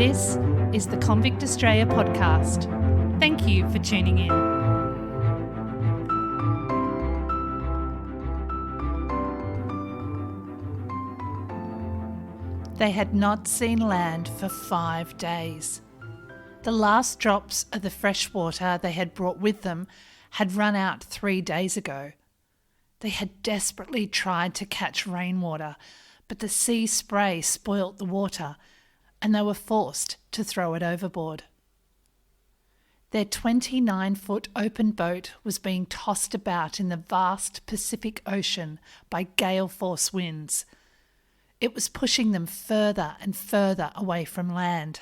This is the Convict Australia podcast. Thank you for tuning in. They had not seen land for 5 days. The last drops of the fresh water they had brought with them had run out 3 days ago. They had desperately tried to catch rainwater, but the sea spray spoilt the water, and they were forced to throw it overboard. Their 29-foot open boat was being tossed about in the vast Pacific Ocean by gale-force winds. It was pushing them further and further away from land.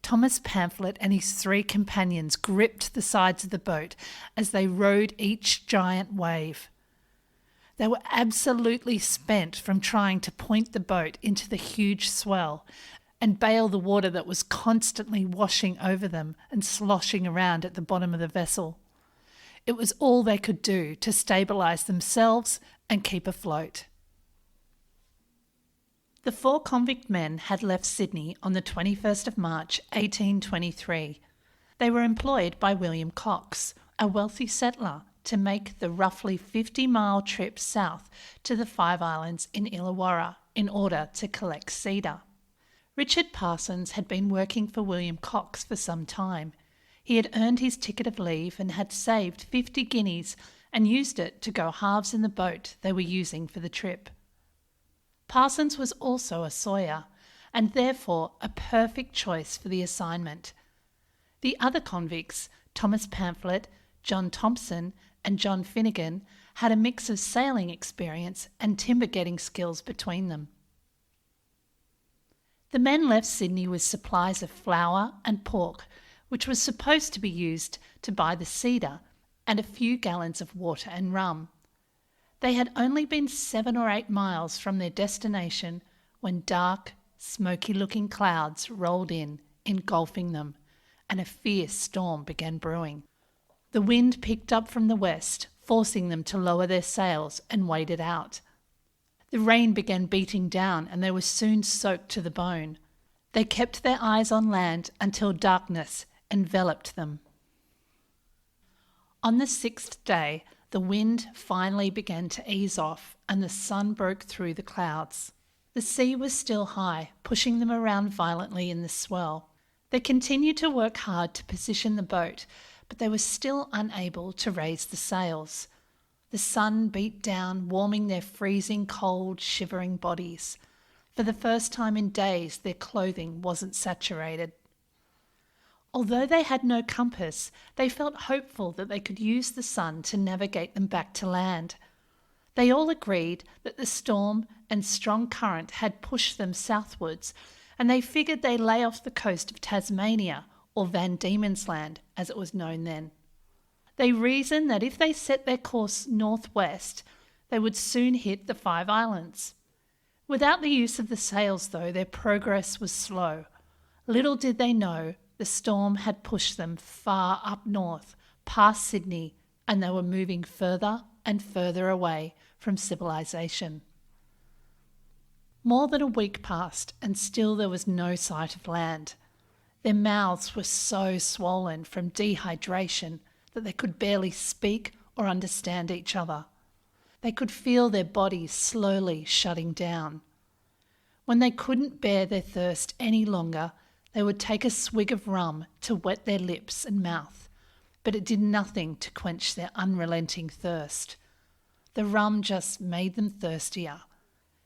Thomas Pamphlet and his 3 companions gripped the sides of the boat as they rode each giant wave. They were absolutely spent from trying to point the boat into the huge swell and bail the water that was constantly washing over them and sloshing around at the bottom of the vessel. It was all they could do to stabilise themselves and keep afloat. The 4 convict men had left Sydney on the 21st of March 1823. They were employed by William Cox, a wealthy settler, to make the roughly 50-mile trip south to the 5 Islands in Illawarra in order to collect cedar. Richard Parsons had been working for William Cox for some time. He had earned his ticket of leave and had saved 50 guineas and used it to go halves in the boat they were using for the trip. Parsons was also a sawyer, and therefore a perfect choice for the assignment. The other convicts, Thomas Pamphlet, John Thompson, and John Finnegan, had a mix of sailing experience and timber-getting skills between them. The men left Sydney with supplies of flour and pork, which was supposed to be used to buy the cedar, and a few gallons of water and rum. They had only been 7 or 8 miles from their destination when dark, smoky-looking clouds rolled in, engulfing them, and a fierce storm began brewing. The wind picked up from the west, forcing them to lower their sails and wait it out. The rain began beating down, and they were soon soaked to the bone. They kept their eyes on land until darkness enveloped them. On the 6th day, the wind finally began to ease off and the sun broke through the clouds. The sea was still high, pushing them around violently in the swell. They continued to work hard to position the boat, but they were still unable to raise the sails. The sun beat down, warming their freezing cold, shivering bodies. For the first time in days, their clothing wasn't saturated. Although they had no compass, they felt hopeful that they could use the sun to navigate them back to land. They all agreed that the storm and strong current had pushed them southwards, and they figured they lay off the coast of Tasmania, or Van Diemen's Land, as it was known then. They reasoned that if they set their course northwest, they would soon hit the 5 Islands. Without the use of the sails, though, their progress was slow. Little did they know the storm had pushed them far up north, past Sydney, and they were moving further and further away from civilization. More than a week passed, and still there was no sight of land. Their mouths were so swollen from dehydration that they could barely speak or understand each other. They could feel their bodies slowly shutting down. When they couldn't bear their thirst any longer, they would take a swig of rum to wet their lips and mouth, but it did nothing to quench their unrelenting thirst. The rum just made them thirstier.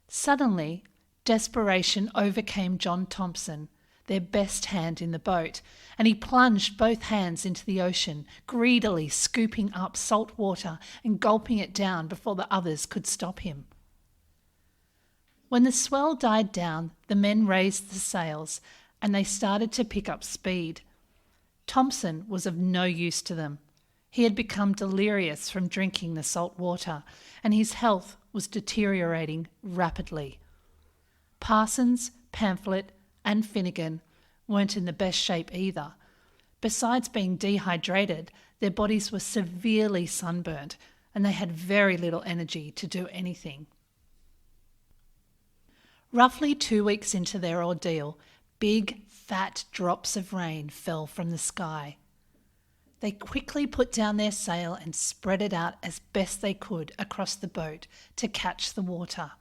Suddenly, desperation overcame John Thompson, their best hand in the boat, and he plunged both hands into the ocean, greedily scooping up salt water and gulping it down before the others could stop him. When the swell died down, the men raised the sails, and they started to pick up speed. Thompson was of no use to them. He had become delirious from drinking the salt water, and his health was deteriorating rapidly. Parsons, Pamphlet, and Finnegan weren't in the best shape either. Besides being dehydrated, their bodies were severely sunburnt, and they had very little energy to do anything. Roughly 2 weeks into their ordeal, big, fat drops of rain fell from the sky. They quickly put down their sail and spread it out as best they could across the boat to catch the water.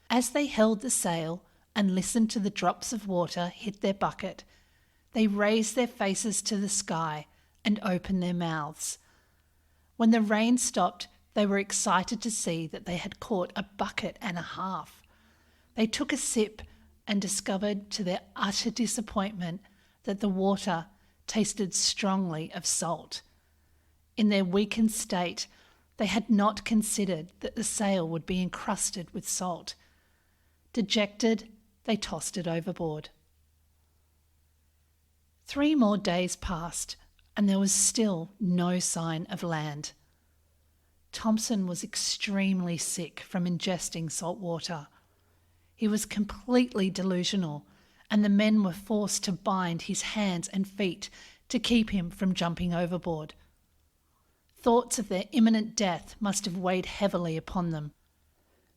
As they held the sail and listened to the drops of water hit their bucket, they raised their faces to the sky and opened their mouths. When the rain stopped, they were excited to see that they had caught a bucket and a half. They took a sip and discovered to their utter disappointment that the water tasted strongly of salt. In their weakened state, they had not considered that the sail would be encrusted with salt. Dejected, they tossed it overboard. 3 more days passed, and there was still no sign of land. Thompson was extremely sick from ingesting salt water. He was completely delusional, and the men were forced to bind his hands and feet to keep him from jumping overboard. Thoughts of their imminent death must have weighed heavily upon them.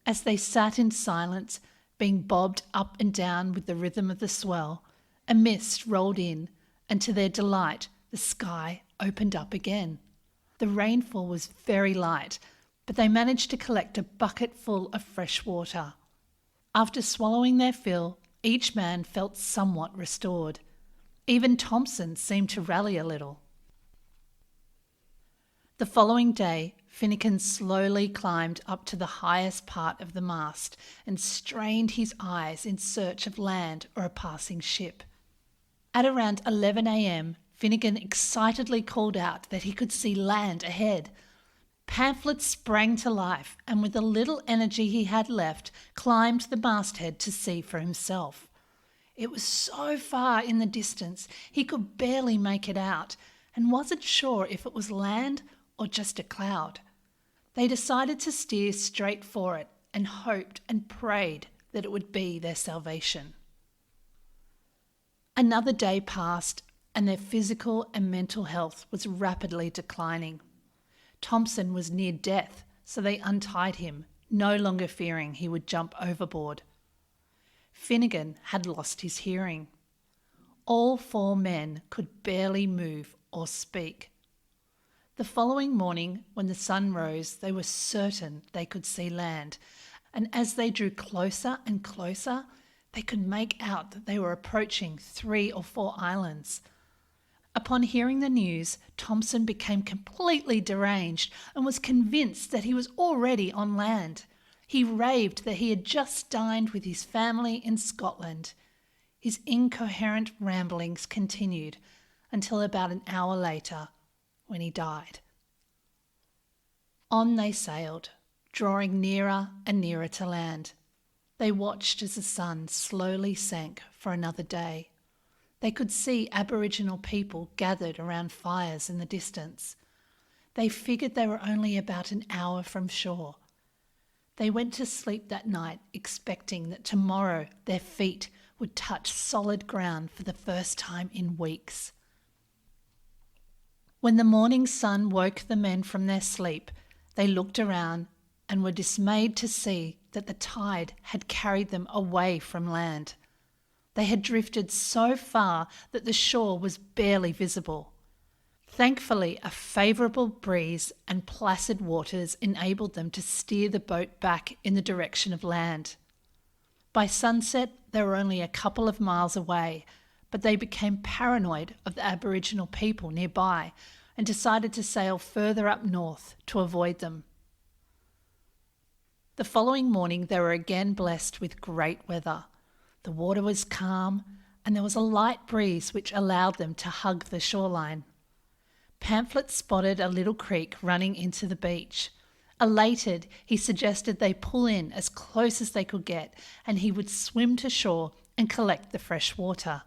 As they sat in silence, being bobbed up and down with the rhythm of the swell, a mist rolled in, and to their delight, the sky opened up again. The rainfall was very light, but they managed to collect a bucket full of fresh water. After swallowing their fill, each man felt somewhat restored. Even Thompson seemed to rally a little. The following day, Finnegan slowly climbed up to the highest part of the mast and strained his eyes in search of land or a passing ship. At around 11 a.m, Finnegan excitedly called out that he could see land ahead. Pamphlet sprang to life and with the little energy he had left, climbed the masthead to see for himself. It was so far in the distance he could barely make it out and wasn't sure if it was land or just a cloud. They decided to steer straight for it and hoped and prayed that it would be their salvation. Another day passed and their physical and mental health was rapidly declining. Thompson was near death, so they untied him, no longer fearing he would jump overboard. Finnegan had lost his hearing. All 4 men could barely move or speak. The following morning, when the sun rose, they were certain they could see land, and as they drew closer and closer, they could make out that they were approaching 3 or 4 islands. Upon hearing the news, Thompson became completely deranged and was convinced that he was already on land. He raved that he had just dined with his family in Scotland. His incoherent ramblings continued until about an hour later, when he died. On they sailed, drawing nearer and nearer to land. They watched as the sun slowly sank for another day. They could see Aboriginal people gathered around fires in the distance. They figured they were only about an hour from shore. They went to sleep that night expecting that tomorrow their feet would touch solid ground for the first time in weeks. When the morning sun woke the men from their sleep, they looked around and were dismayed to see that the tide had carried them away from land. They had drifted so far that the shore was barely visible. Thankfully, a favourable breeze and placid waters enabled them to steer the boat back in the direction of land. By sunset, they were only a couple of miles away, but they became paranoid of the Aboriginal people nearby and decided to sail further up north to avoid them. The following morning, they were again blessed with great weather. The water was calm and there was a light breeze which allowed them to hug the shoreline. Pamphlet spotted a little creek running into the beach. Elated, he suggested they pull in as close as they could get and he would swim to shore and collect the fresh water.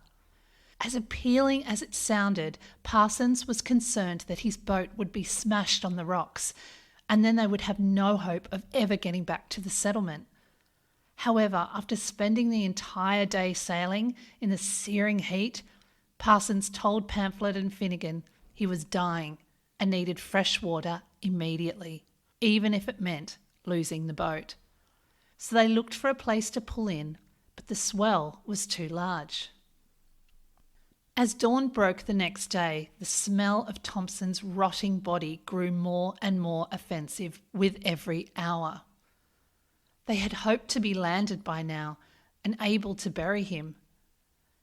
As appealing as it sounded, Parsons was concerned that his boat would be smashed on the rocks and then they would have no hope of ever getting back to the settlement. However, after spending the entire day sailing in the searing heat, Parsons told Pamphlet and Finnegan he was dying and needed fresh water immediately, even if it meant losing the boat. So they looked for a place to pull in, but the swell was too large. As dawn broke the next day, the smell of Thompson's rotting body grew more and more offensive with every hour. They had hoped to be landed by now and able to bury him.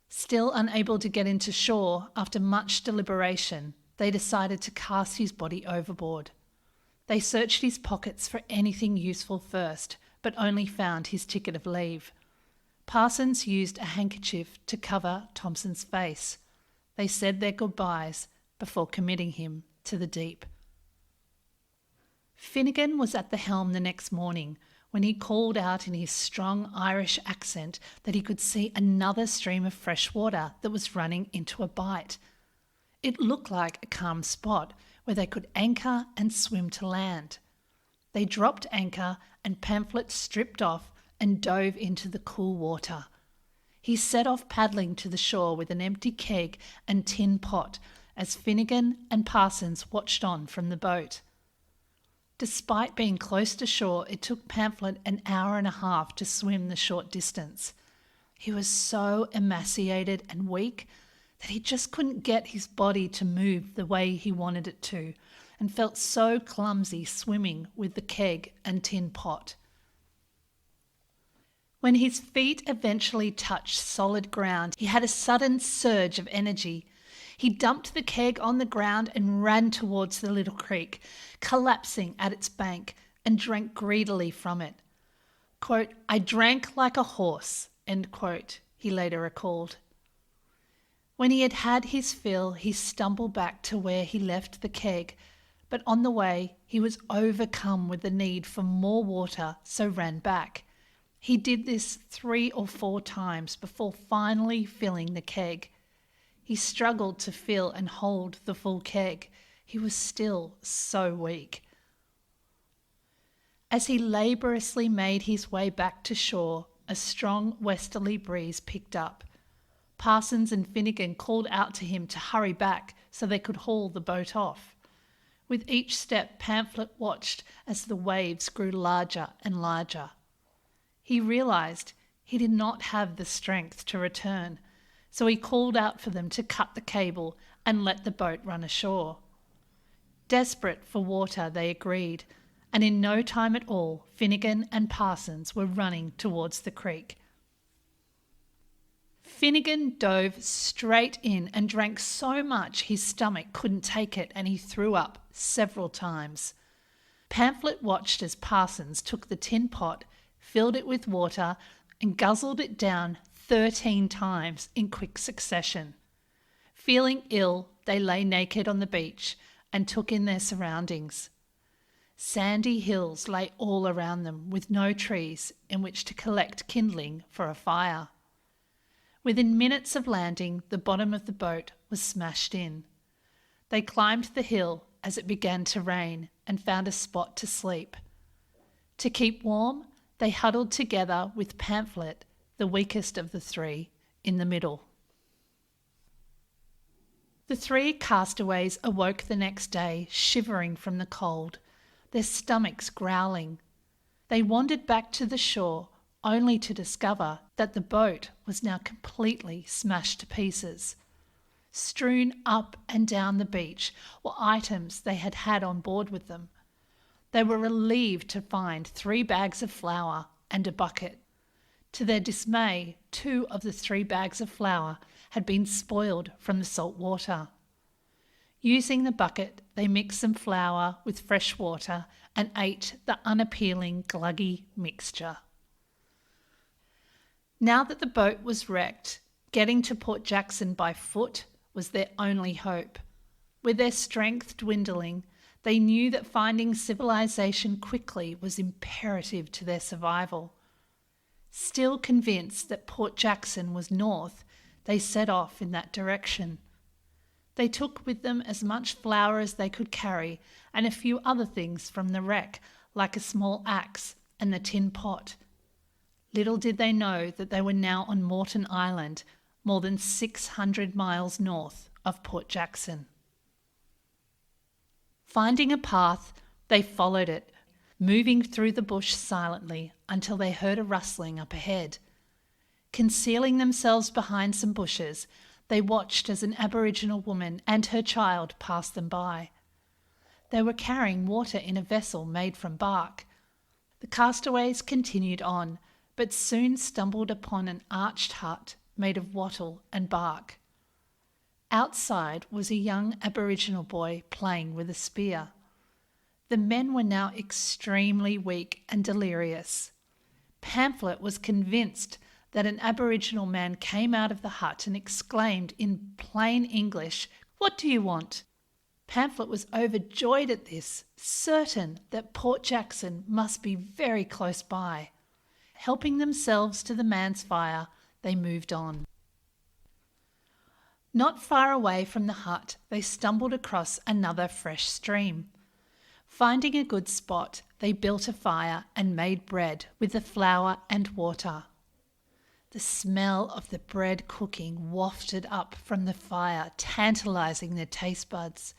Still unable to get into shore, after much deliberation, they decided to cast his body overboard. They searched his pockets for anything useful first, but only found his ticket of leave. Parsons used a handkerchief to cover Thompson's face. They said their goodbyes before committing him to the deep. Finnegan was at the helm the next morning when he called out in his strong Irish accent that he could see another stream of fresh water that was running into a bight. It looked like a calm spot where they could anchor and swim to land. They dropped anchor and Pamphlet stripped off and dove into the cool water. He set off paddling to the shore with an empty keg and tin pot as Finnegan and Parsons watched on from the boat. Despite being close to shore, it took Pamphlet an hour and a half to swim the short distance. He was so emaciated and weak that he just couldn't get his body to move the way he wanted it to, and felt so clumsy swimming with the keg and tin pot. When his feet eventually touched solid ground, he had a sudden surge of energy. He dumped the keg on the ground and ran towards the little creek, collapsing at its bank, and drank greedily from it. Quote, "I drank like a horse," end quote, he later recalled. When he had had his fill, he stumbled back to where he left the keg, but on the way he was overcome with the need for more water, so ran back. He did this 3 or 4 times before finally filling the keg. He struggled to fill and hold the full keg. He was still so weak. As he laboriously made his way back to shore, a strong westerly breeze picked up. Parsons and Finnegan called out to him to hurry back so they could haul the boat off. With each step, Pamphlet watched as the waves grew larger and larger. He realised he did not have the strength to return, so he called out for them to cut the cable and let the boat run ashore. Desperate for water, they agreed, and in no time at all, Finnegan and Parsons were running towards the creek. Finnegan dove straight in and drank so much his stomach couldn't take it, and he threw up several times. Pamphlet watched as Parsons took the tin pot, filled it with water, and guzzled it down 13 times in quick succession. Feeling ill, they lay naked on the beach and took in their surroundings. Sandy hills lay all around them with no trees in which to collect kindling for a fire. Within minutes of landing, the bottom of the boat was smashed in. They climbed the hill as it began to rain and found a spot to sleep. To keep warm, they huddled together with Pamphlet, the weakest of the 3, in the middle. The 3 castaways awoke the next day, shivering from the cold, their stomachs growling. They wandered back to the shore, only to discover that the boat was now completely smashed to pieces. Strewn up and down the beach were items they had had on board with them. They were relieved to find 3 bags of flour and a bucket. To their dismay, 2 of the 3 bags of flour had been spoiled from the salt water. Using the bucket, they mixed some flour with fresh water and ate the unappealing, gluggy mixture. Now that the boat was wrecked, getting to Port Jackson by foot was their only hope. With their strength dwindling, they knew that finding civilization quickly was imperative to their survival. Still convinced that Port Jackson was north, they set off in that direction. They took with them as much flour as they could carry and a few other things from the wreck, like a small axe and the tin pot. Little did they know that they were now on Moreton Island, more than 600 miles north of Port Jackson. Finding a path, they followed it, moving through the bush silently until they heard a rustling up ahead. Concealing themselves behind some bushes, They watched as an Aboriginal woman and her child passed them by. They were carrying water in a vessel made from bark. The castaways continued on, but soon stumbled upon an arched hut made of wattle and bark. Outside was a young Aboriginal boy playing with a spear. The men were now extremely weak and delirious. Pamphlet was convinced that an Aboriginal man came out of the hut and exclaimed in plain English, "What do you want?" Pamphlet was overjoyed at this, certain that Port Jackson must be very close by. Helping themselves to the man's fire, they moved on. Not far away from the hut, they stumbled across another fresh stream. Finding a good spot, they built a fire and made bread with the flour and water. The smell of the bread cooking wafted up from the fire, tantalizing their taste buds.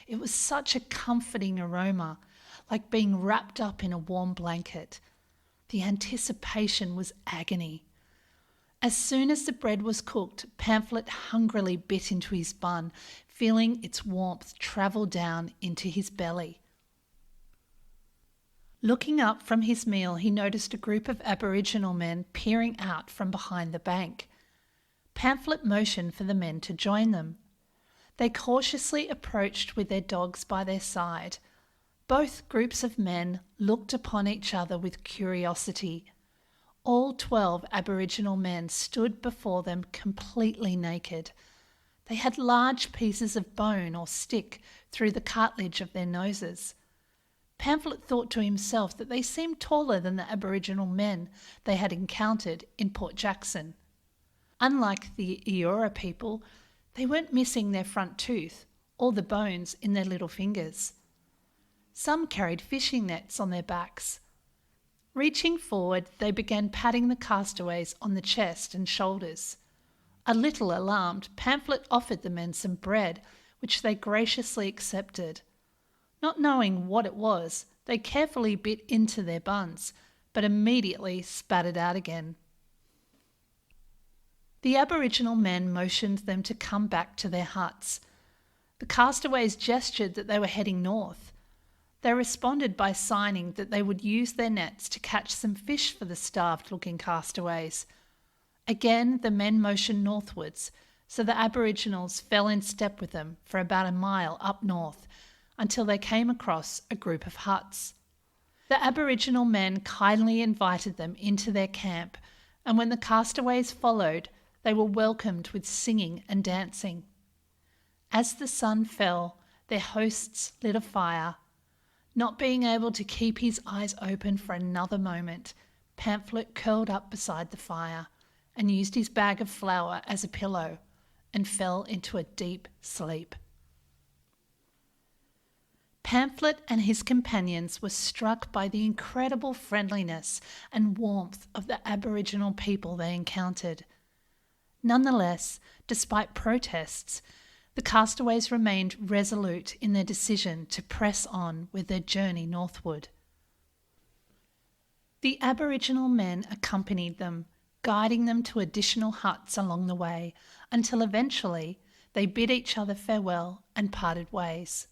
It was such a comforting aroma, like being wrapped up in a warm blanket. The anticipation was agony. As soon as the bread was cooked, Pamphlet hungrily bit into his bun, feeling its warmth travel down into his belly. Looking up from his meal, he noticed a group of Aboriginal men peering out from behind the bank. Pamphlet motioned for the men to join them. They cautiously approached with their dogs by their side. Both groups of men looked upon each other with curiosity. All 12 Aboriginal men stood before them completely naked. They had large pieces of bone or stick through the cartilage of their noses. Pamphlet thought to himself that they seemed taller than the Aboriginal men they had encountered in Port Jackson. Unlike the Eora people, they weren't missing their front tooth or the bones in their little fingers. Some carried fishing nets on their backs. Reaching forward, they began patting the castaways on the chest and shoulders. A little alarmed, Pamphlet offered the men some bread, which they graciously accepted. Not knowing what it was, they carefully bit into their buns, but immediately spat it out again. The Aboriginal men motioned them to come back to their huts. The castaways gestured that they were heading north. They responded by signing that they would use their nets to catch some fish for the starved-looking castaways. Again, the men motioned northwards, so the Aboriginals fell in step with them for about a mile up north, until they came across a group of huts. The Aboriginal men kindly invited them into their camp, and when the castaways followed, they were welcomed with singing and dancing. As the sun fell, their hosts lit a fire. Not being able to keep his eyes open for another moment, Pamphlet curled up beside the fire and used his bag of flour as a pillow and fell into a deep sleep. Pamphlet and his companions were struck by the incredible friendliness and warmth of the Aboriginal people they encountered. Nonetheless, despite protests, the castaways remained resolute in their decision to press on with their journey northward. The Aboriginal men accompanied them, guiding them to additional huts along the way, until eventually they bid each other farewell and parted ways.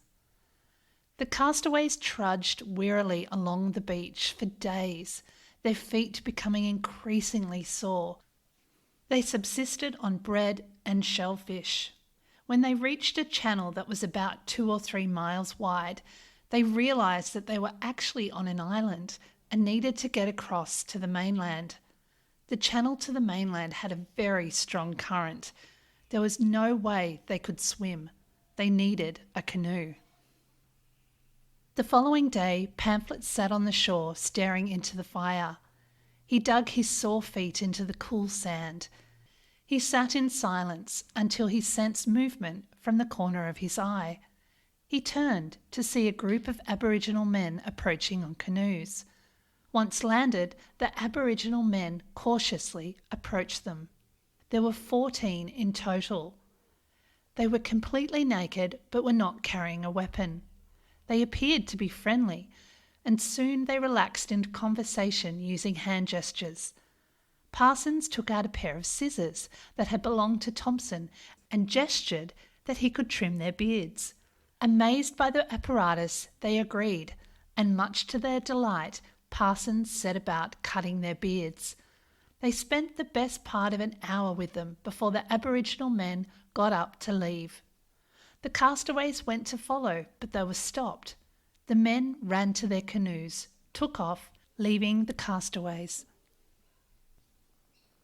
The castaways trudged wearily along the beach for days, their feet becoming increasingly sore. They subsisted on bread and shellfish. When they reached a channel that was about 2 or 3 miles wide, they realised that they were actually on an island and needed to get across to the mainland. The channel to the mainland had a very strong current. There was no way they could swim. They needed a canoe. The following day, Pamphlet sat on the shore staring into the fire. He dug his sore feet into the cool sand. He sat in silence until he sensed movement from the corner of his eye. He turned to see a group of Aboriginal men approaching on canoes. Once landed, the Aboriginal men cautiously approached them. There were 14 in total. They were completely naked but were not carrying a weapon. They appeared to be friendly, and soon they relaxed into conversation using hand gestures. Parsons took out a pair of scissors that had belonged to Thompson and gestured that he could trim their beards. Amazed by the apparatus, they agreed, and much to their delight, Parsons set about cutting their beards. They spent the best part of an hour with them before the Aboriginal men got up to leave. The castaways went to follow, but they were stopped. The men ran to their canoes, took off, leaving the castaways.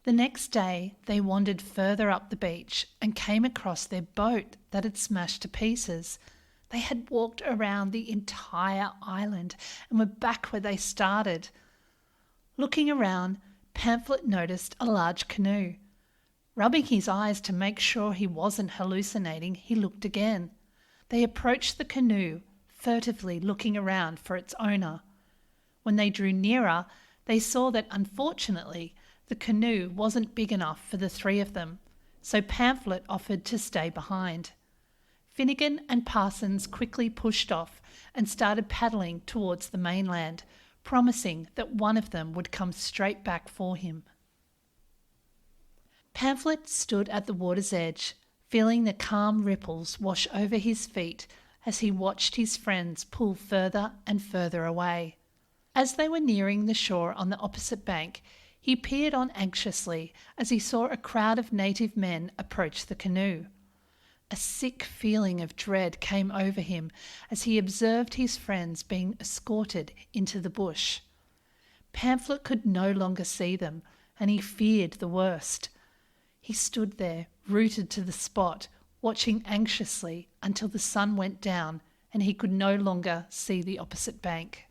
The next day, they wandered further up the beach and came across their boat that had smashed to pieces. They had walked around the entire island and were back where they started. Looking around, Pamphlet noticed a large canoe. Rubbing his eyes to make sure he wasn't hallucinating, he looked again. They approached the canoe, furtively looking around for its owner. When they drew nearer, they saw that unfortunately the canoe wasn't big enough for the three of them, so Pamphlet offered to stay behind. Finnegan and Parsons quickly pushed off and started paddling towards the mainland, promising that one of them would come straight back for him. Pamphlet stood at the water's edge, feeling the calm ripples wash over his feet as he watched his friends pull further and further away. As they were nearing the shore on the opposite bank, he peered on anxiously as he saw a crowd of native men approach the canoe. A sick feeling of dread came over him as he observed his friends being escorted into the bush. Pamphlet could no longer see them, and he feared the worst. He stood there, rooted to the spot, watching anxiously until the sun went down and he could no longer see the opposite bank.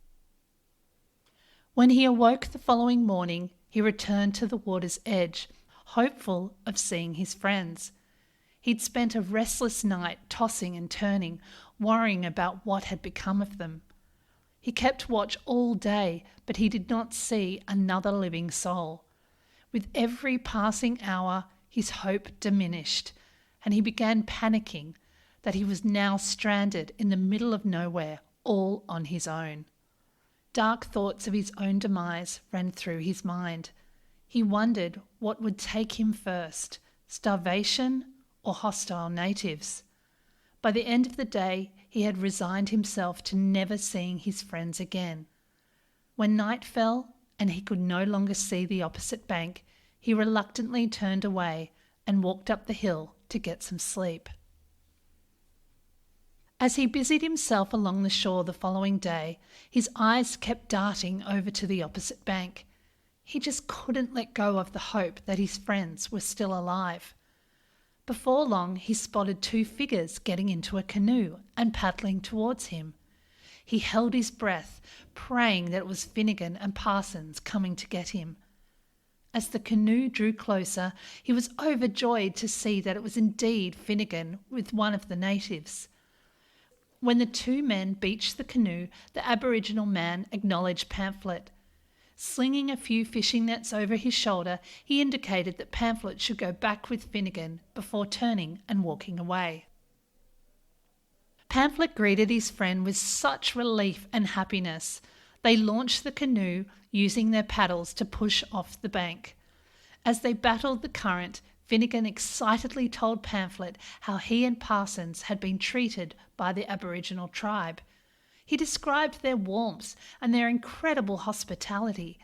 When he awoke the following morning, he returned to the water's edge, hopeful of seeing his friends. He'd spent a restless night tossing and turning, worrying about what had become of them. He kept watch all day, but he did not see another living soul. With every passing hour, his hope diminished, and he began panicking that he was now stranded in the middle of nowhere, all on his own. Dark thoughts of his own demise ran through his mind. He wondered what would take him first, starvation or hostile natives. By the end of the day, he had resigned himself to never seeing his friends again. When night fell and he could no longer see the opposite bank, he reluctantly turned away and walked up the hill to get some sleep. As he busied himself along the shore the following day, his eyes kept darting over to the opposite bank. He just couldn't let go of the hope that his friends were still alive. Before long, he spotted two figures getting into a canoe and paddling towards him. He held his breath, praying that it was Finnegan and Parsons coming to get him. As the canoe drew closer, he was overjoyed to see that it was indeed Finnegan with one of the natives. When the two men beached the canoe, the Aboriginal man acknowledged Pamphlet. Slinging a few fishing nets over his shoulder, he indicated that Pamphlet should go back with Finnegan before turning and walking away. Pamphlet greeted his friend with such relief and happiness. They launched the canoe, using their paddles to push off the bank. As they battled the current, Finnegan excitedly told Pamphlet how he and Parsons had been treated by the Aboriginal tribe. He described their warmth and their incredible hospitality.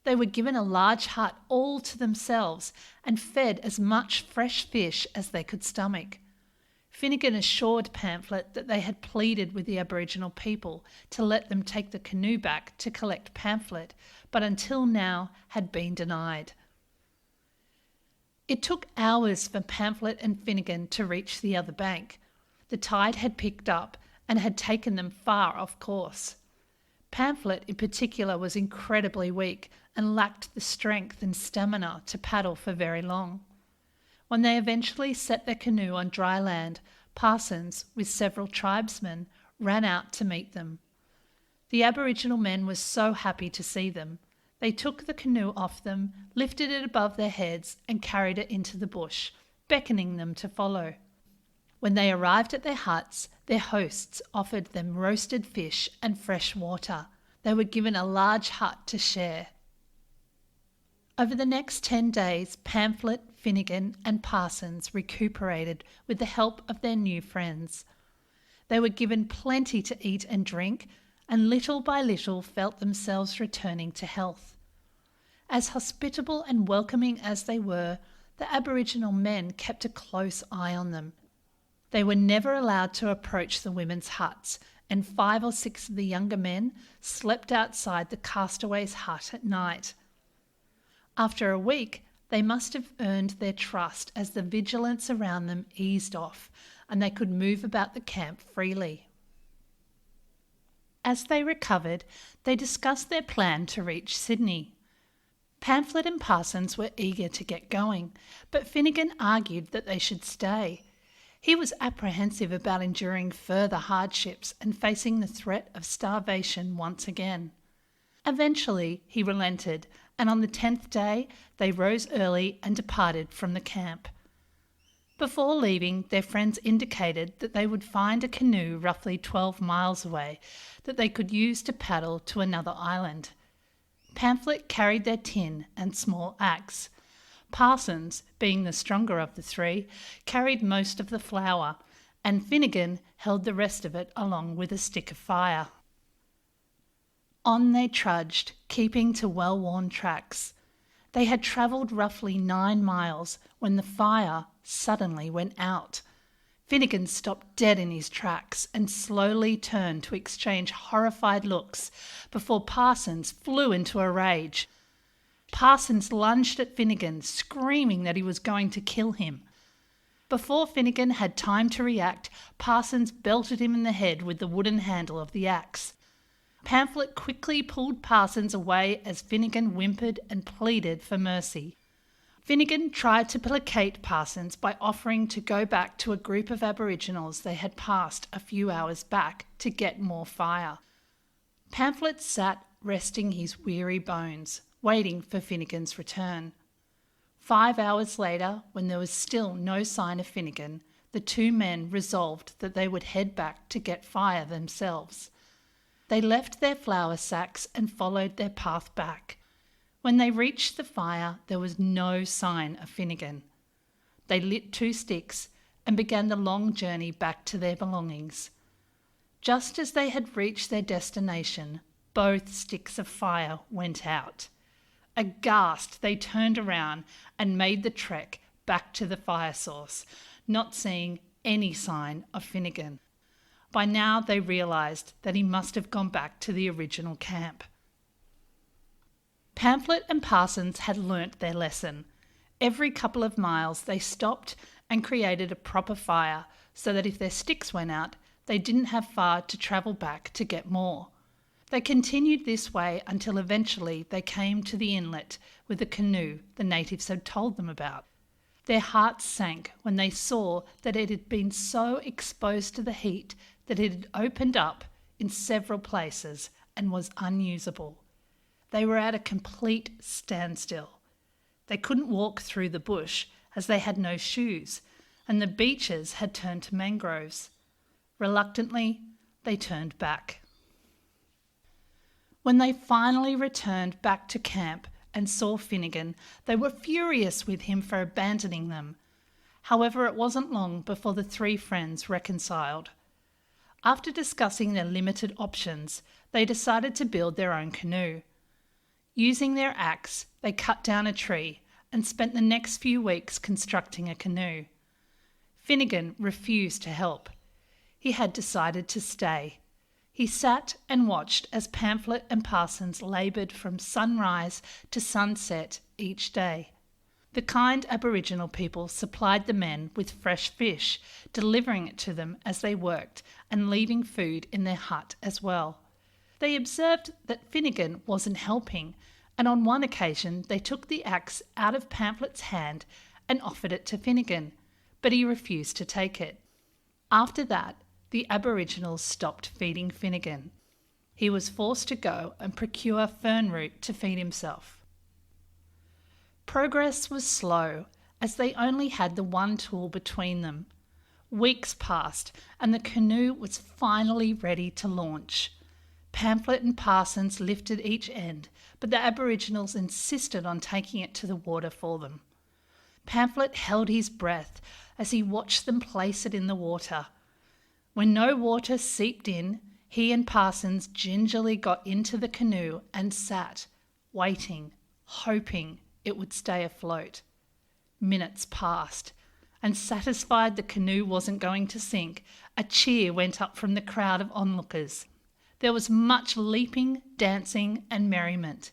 They were given a large hut all to themselves and fed as much fresh fish as they could stomach. Finnegan assured Pamphlet that they had pleaded with the Aboriginal people to let them take the canoe back to collect Pamphlet, but until now had been denied. It took hours for Pamphlet and Finnegan to reach the other bank. The tide had picked up and had taken them far off course. Pamphlet in particular was incredibly weak and lacked the strength and stamina to paddle for very long. When they eventually set their canoe on dry land, Parsons, with several tribesmen, ran out to meet them. The Aboriginal men were so happy to see them. They took the canoe off them, lifted it above their heads and carried it into the bush, beckoning them to follow. When they arrived at their huts, their hosts offered them roasted fish and fresh water. They were given a large hut to share. Over the next 10 days, Pamphlet, Finnegan and Parsons recuperated with the help of their new friends. They were given plenty to eat and drink, and little by little felt themselves returning to health. As hospitable and welcoming as they were, the Aboriginal men kept a close eye on them. They were never allowed to approach the women's huts, and 5 or 6 of the younger men slept outside the Castaways' hut at night. After a week, they must have earned their trust as the vigilance around them eased off and they could move about the camp freely. As they recovered, they discussed their plan to reach Sydney. Pamphlet and Parsons were eager to get going, but Finnegan argued that they should stay. He was apprehensive about enduring further hardships and facing the threat of starvation once again. Eventually, he relented, and on the 10th day, they rose early and departed from the camp. Before leaving, their friends indicated that they would find a canoe roughly 12 miles away that they could use to paddle to another island. Pamphlet carried their tin and small axe. Parsons, being the stronger of the 3, carried most of the flour, and Finnegan held the rest of it along with a stick of fire. On they trudged, keeping to well-worn tracks. They had travelled roughly 9 miles when the fire suddenly went out. Finnegan stopped dead in his tracks and slowly turned to exchange horrified looks before Parsons flew into a rage. Parsons lunged at Finnegan, screaming that he was going to kill him. Before Finnegan had time to react, Parsons belted him in the head with the wooden handle of the axe. Pamphlet quickly pulled Parsons away as Finnegan whimpered and pleaded for mercy. Finnegan tried to placate Parsons by offering to go back to a group of Aboriginals they had passed a few hours back to get more fire. Pamphlet sat resting his weary bones, waiting for Finnegan's return. 5 hours later, when there was still no sign of Finnegan, the 2 men resolved that they would head back to get fire themselves. They left their flour sacks and followed their path back. When they reached the fire, there was no sign of Finnegan. They lit 2 sticks and began the long journey back to their belongings. Just as they had reached their destination, both sticks of fire went out. Aghast, they turned around and made the trek back to the fire source, not seeing any sign of Finnegan. By now they realised that he must have gone back to the original camp. Pamphlet and Parsons had learnt their lesson. Every couple of miles they stopped and created a proper fire so that if their sticks went out, they didn't have far to travel back to get more. They continued this way until eventually they came to the inlet with the canoe the natives had told them about. Their hearts sank when they saw that it had been so exposed to the heat that it had opened up in several places and was unusable. They were at a complete standstill. They couldn't walk through the bush as they had no shoes, and the beaches had turned to mangroves. Reluctantly, they turned back. When they finally returned back to camp and saw Finnegan, they were furious with him for abandoning them. However, it wasn't long before the 3 friends reconciled. After discussing their limited options, they decided to build their own canoe. Using their axe, they cut down a tree and spent the next few weeks constructing a canoe. Finnegan refused to help. He had decided to stay. He sat and watched as Pamphlet and Parsons laboured from sunrise to sunset each day. The kind Aboriginal people supplied the men with fresh fish, delivering it to them as they worked and leaving food in their hut as well. They observed that Finnegan wasn't helping, and on one occasion they took the axe out of Pamphlet's hand and offered it to Finnegan, but he refused to take it. After that, the Aboriginals stopped feeding Finnegan. He was forced to go and procure fern root to feed himself. Progress was slow, as they only had the one tool between them. Weeks passed, and the canoe was finally ready to launch. Pamphlet and Parsons lifted each end, but the Aboriginals insisted on taking it to the water for them. Pamphlet held his breath as he watched them place it in the water. When no water seeped in, he and Parsons gingerly got into the canoe and sat, waiting, hoping it would stay afloat. Minutes passed, and satisfied the canoe wasn't going to sink, a cheer went up from the crowd of onlookers. There was much leaping, dancing, and merriment.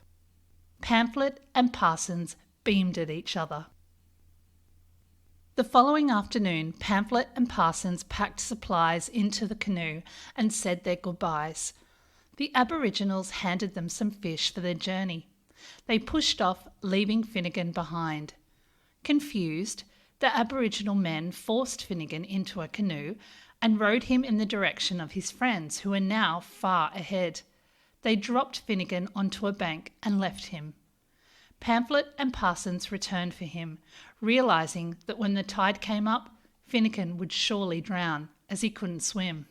Pamphlet and Parsons beamed at each other. The following afternoon, Pamphlet and Parsons packed supplies into the canoe and said their goodbyes. The Aboriginals handed them some fish for their journey. They pushed off, leaving Finnegan behind. Confused, the Aboriginal men forced Finnegan into a canoe and rowed him in the direction of his friends, who were now far ahead. They dropped Finnegan onto a bank and left him. Pamphlet and Parsons returned for him, realising that when the tide came up, Finnegan would surely drown, as he couldn't swim.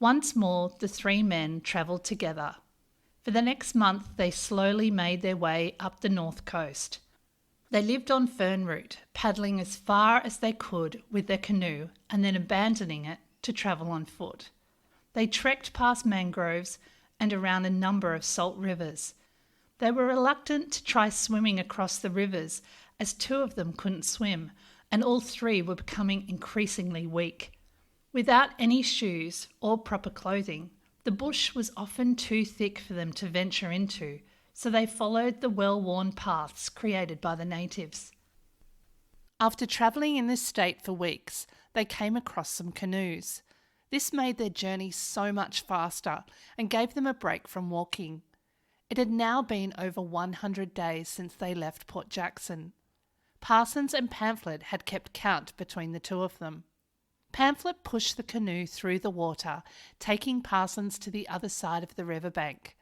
Once more, the three men travelled together. For the next month, they slowly made their way up the north coast. They lived on fern route, paddling as far as they could with their canoe and then abandoning it to travel on foot. They trekked past mangroves and around a number of salt rivers. They were reluctant to try swimming across the rivers, as two of them couldn't swim, and all three were becoming increasingly weak. Without any shoes or proper clothing, the bush was often too thick for them to venture into, so they followed the well-worn paths created by the natives. After travelling in this state for weeks, they came across some canoes. This made their journey so much faster and gave them a break from walking. It had now been over 100 days since they left Port Jackson. Parsons and Pamphlet had kept count between the two of them. Pamphlet pushed the canoe through the water, taking Parsons to the other side of the riverbank.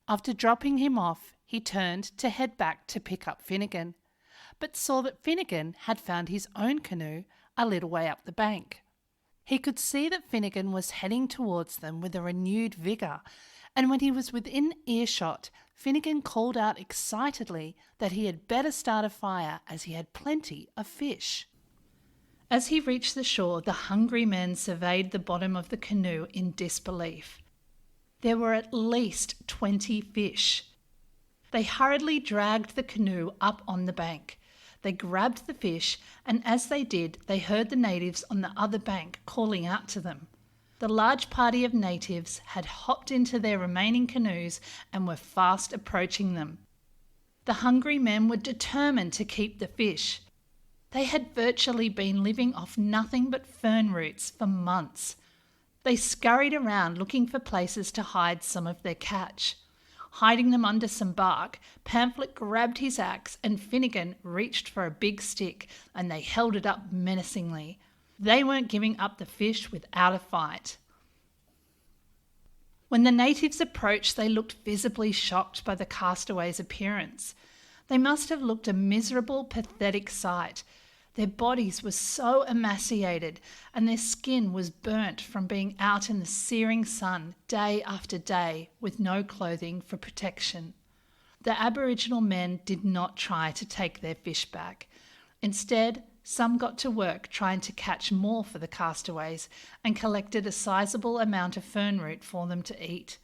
After dropping him off, he turned to head back to pick up Finnegan, but saw that Finnegan had found his own canoe a little way up the bank. He could see that Finnegan was heading towards them with a renewed vigour, and when he was within earshot, Finnegan called out excitedly that he had better start a fire as he had plenty of fish. As he reached the shore, the hungry men surveyed the bottom of the canoe in disbelief. There were at least 20 fish. They hurriedly dragged the canoe up on the bank. They grabbed the fish, and as they did, they heard the natives on the other bank calling out to them. The large party of natives had hopped into their remaining canoes and were fast approaching them. The hungry men were determined to keep the fish. They had virtually been living off nothing but fern roots for months. They scurried around looking for places to hide some of their catch. Hiding them under some bark, Pamphlet grabbed his axe and Finnegan reached for a big stick and they held it up menacingly. They weren't giving up the fish without a fight. When the natives approached, they looked visibly shocked by the castaways' appearance. They must have looked a miserable, pathetic sight. Their bodies were so emaciated and their skin was burnt from being out in the searing sun day after day with no clothing for protection. The Aboriginal men did not try to take their fish back. Instead, some got to work trying to catch more for the castaways and collected a sizable amount of fern root for them to eat.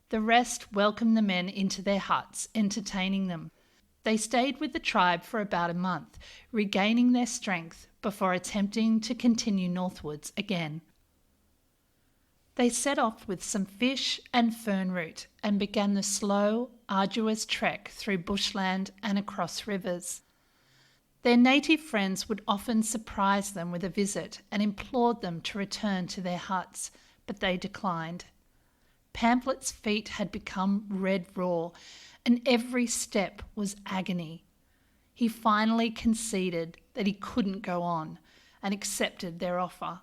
The rest welcomed the men into their huts, entertaining them. They stayed with the tribe for about a month, regaining their strength before attempting to continue northwards again. They set off with some fish and fern root and began the slow, arduous trek through bushland and across rivers. Their native friends would often surprise them with a visit and implored them to return to their huts, but they declined. Pamphlet's feet had become red raw, and every step was agony. He finally conceded that he couldn't go on and accepted their offer.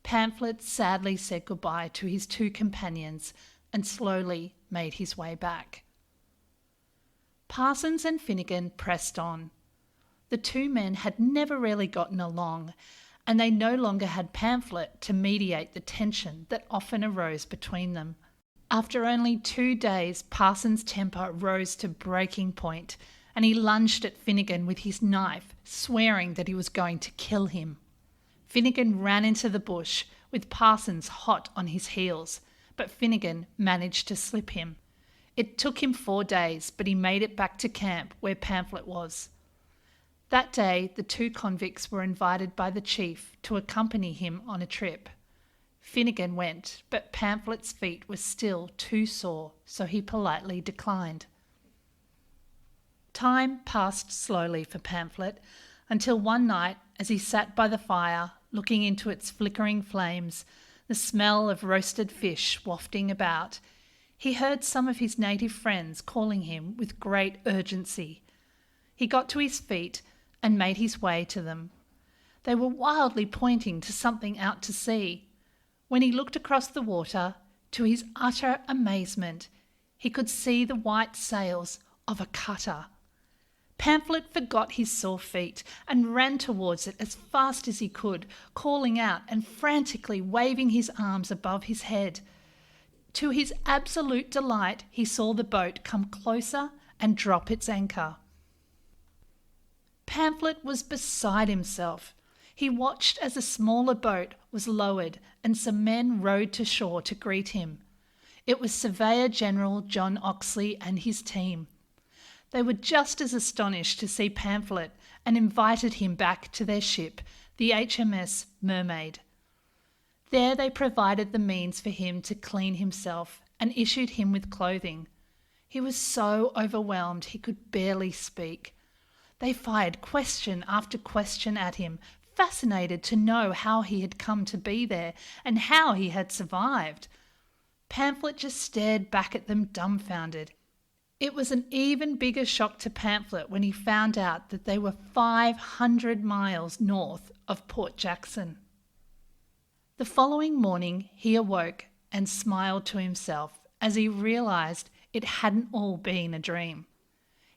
Pamphlet sadly said goodbye to his two companions and slowly made his way back. Parsons and Finnegan pressed on. The two men had never really gotten along, and they no longer had Pamphlet to mediate the tension that often arose between them. After only 2 days, Parsons' temper rose to breaking point, and he lunged at Finnegan with his knife, swearing that he was going to kill him. Finnegan ran into the bush, with Parsons hot on his heels, but Finnegan managed to slip him. It took him 4 days, but he made it back to camp where Pamphlet was. That day, the 2 convicts were invited by the chief to accompany him on a trip. Finnegan went, but Pamphlet's feet were still too sore, so he politely declined. Time passed slowly for Pamphlet, until one night, as he sat by the fire, looking into its flickering flames, the smell of roasted fish wafting about, he heard some of his native friends calling him with great urgency. He got to his feet and made his way to them. They were wildly pointing to something out to sea. When he looked across the water, to his utter amazement, he could see the white sails of a cutter. Pamphlet forgot his sore feet and ran towards it as fast as he could, calling out and frantically waving his arms above his head. To his absolute delight, he saw the boat come closer and drop its anchor. Pamphlet was beside himself. He watched as a smaller boat was lowered and some men rowed to shore to greet him. It was Surveyor General John Oxley and his team. They were just as astonished to see Pamphlet and invited him back to their ship, the HMS Mermaid. There they provided the means for him to clean himself and issued him with clothing. He was so overwhelmed he could barely speak. They fired question after question at him, fascinated to know how he had come to be there and how he had survived. Pamphlet just stared back at them dumbfounded. It was an even bigger shock to Pamphlet when he found out that they were 500 miles north of Port Jackson. The following morning he awoke and smiled to himself as he realised it hadn't all been a dream.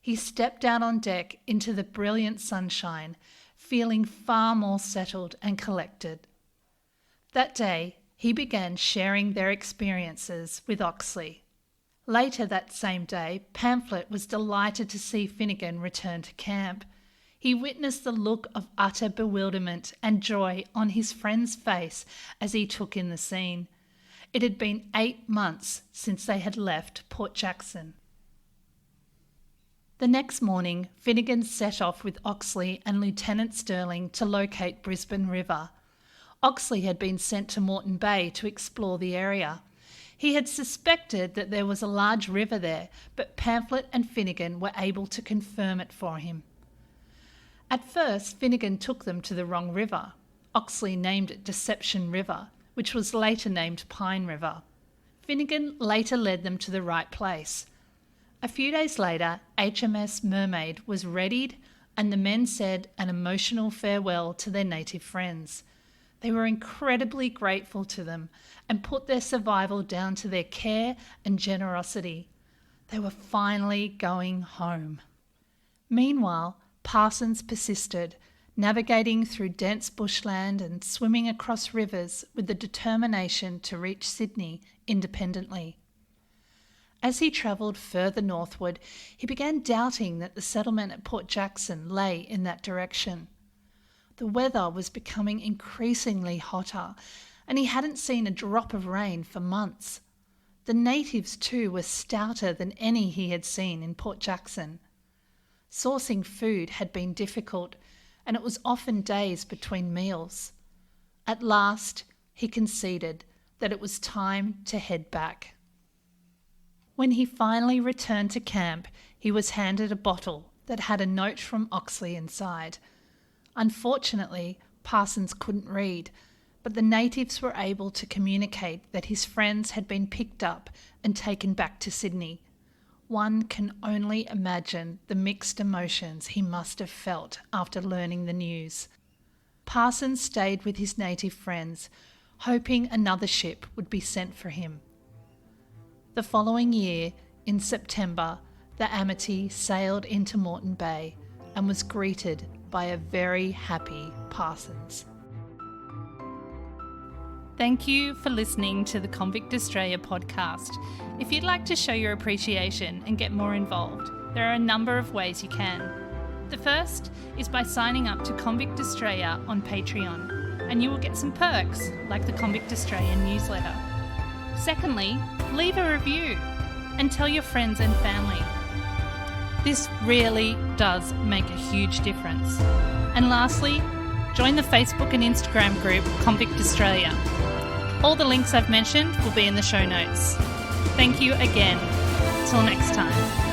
He stepped out on deck into the brilliant sunshine, feeling far more settled and collected. That day he began sharing their experiences with Oxley. Later that same day, Pamphlet was delighted to see Finnegan return to camp. He witnessed the look of utter bewilderment and joy on his friend's face as he took in the scene. It had been 8 months since they had left Port Jackson. The next morning, Finnegan set off with Oxley and Lieutenant Sterling to locate Brisbane River. Oxley had been sent to Moreton Bay to explore the area. He had suspected that there was a large river there, but Pamphlet and Finnegan were able to confirm it for him. At first, Finnegan took them to the wrong river. Oxley named it Deception River, which was later named Pine River. Finnegan later led them to the right place. A few days later, HMS Mermaid was readied and the men said an emotional farewell to their native friends. They were incredibly grateful to them and put their survival down to their care and generosity. They were finally going home. Meanwhile, Parsons persisted, navigating through dense bushland and swimming across rivers with the determination to reach Sydney independently. As he travelled further northward, he began doubting that the settlement at Port Jackson lay in that direction. The weather was becoming increasingly hotter, and he hadn't seen a drop of rain for months. The natives, too, were stouter than any he had seen in Port Jackson. Sourcing food had been difficult, and it was often days between meals. At last, he conceded that it was time to head back. When he finally returned to camp, he was handed a bottle that had a note from Oxley inside. Unfortunately, Parsons couldn't read, but the natives were able to communicate that his friends had been picked up and taken back to Sydney. One can only imagine the mixed emotions he must have felt after learning the news. Parsons stayed with his native friends, hoping another ship would be sent for him. The following year, in September, the Amity sailed into Moreton Bay and was greeted by a very happy Parsons. Thank you for listening to the Convict Australia podcast. If you'd like to show your appreciation and get more involved, there are a number of ways you can. The first is by signing up to Convict Australia on Patreon, and you will get some perks like the Convict Australia Newsletter. Secondly, leave a review and tell your friends and family. This really does make a huge difference. And lastly, join the Facebook and Instagram group Convict Australia. All the links I've mentioned will be in the show notes. Thank you again. Till next time.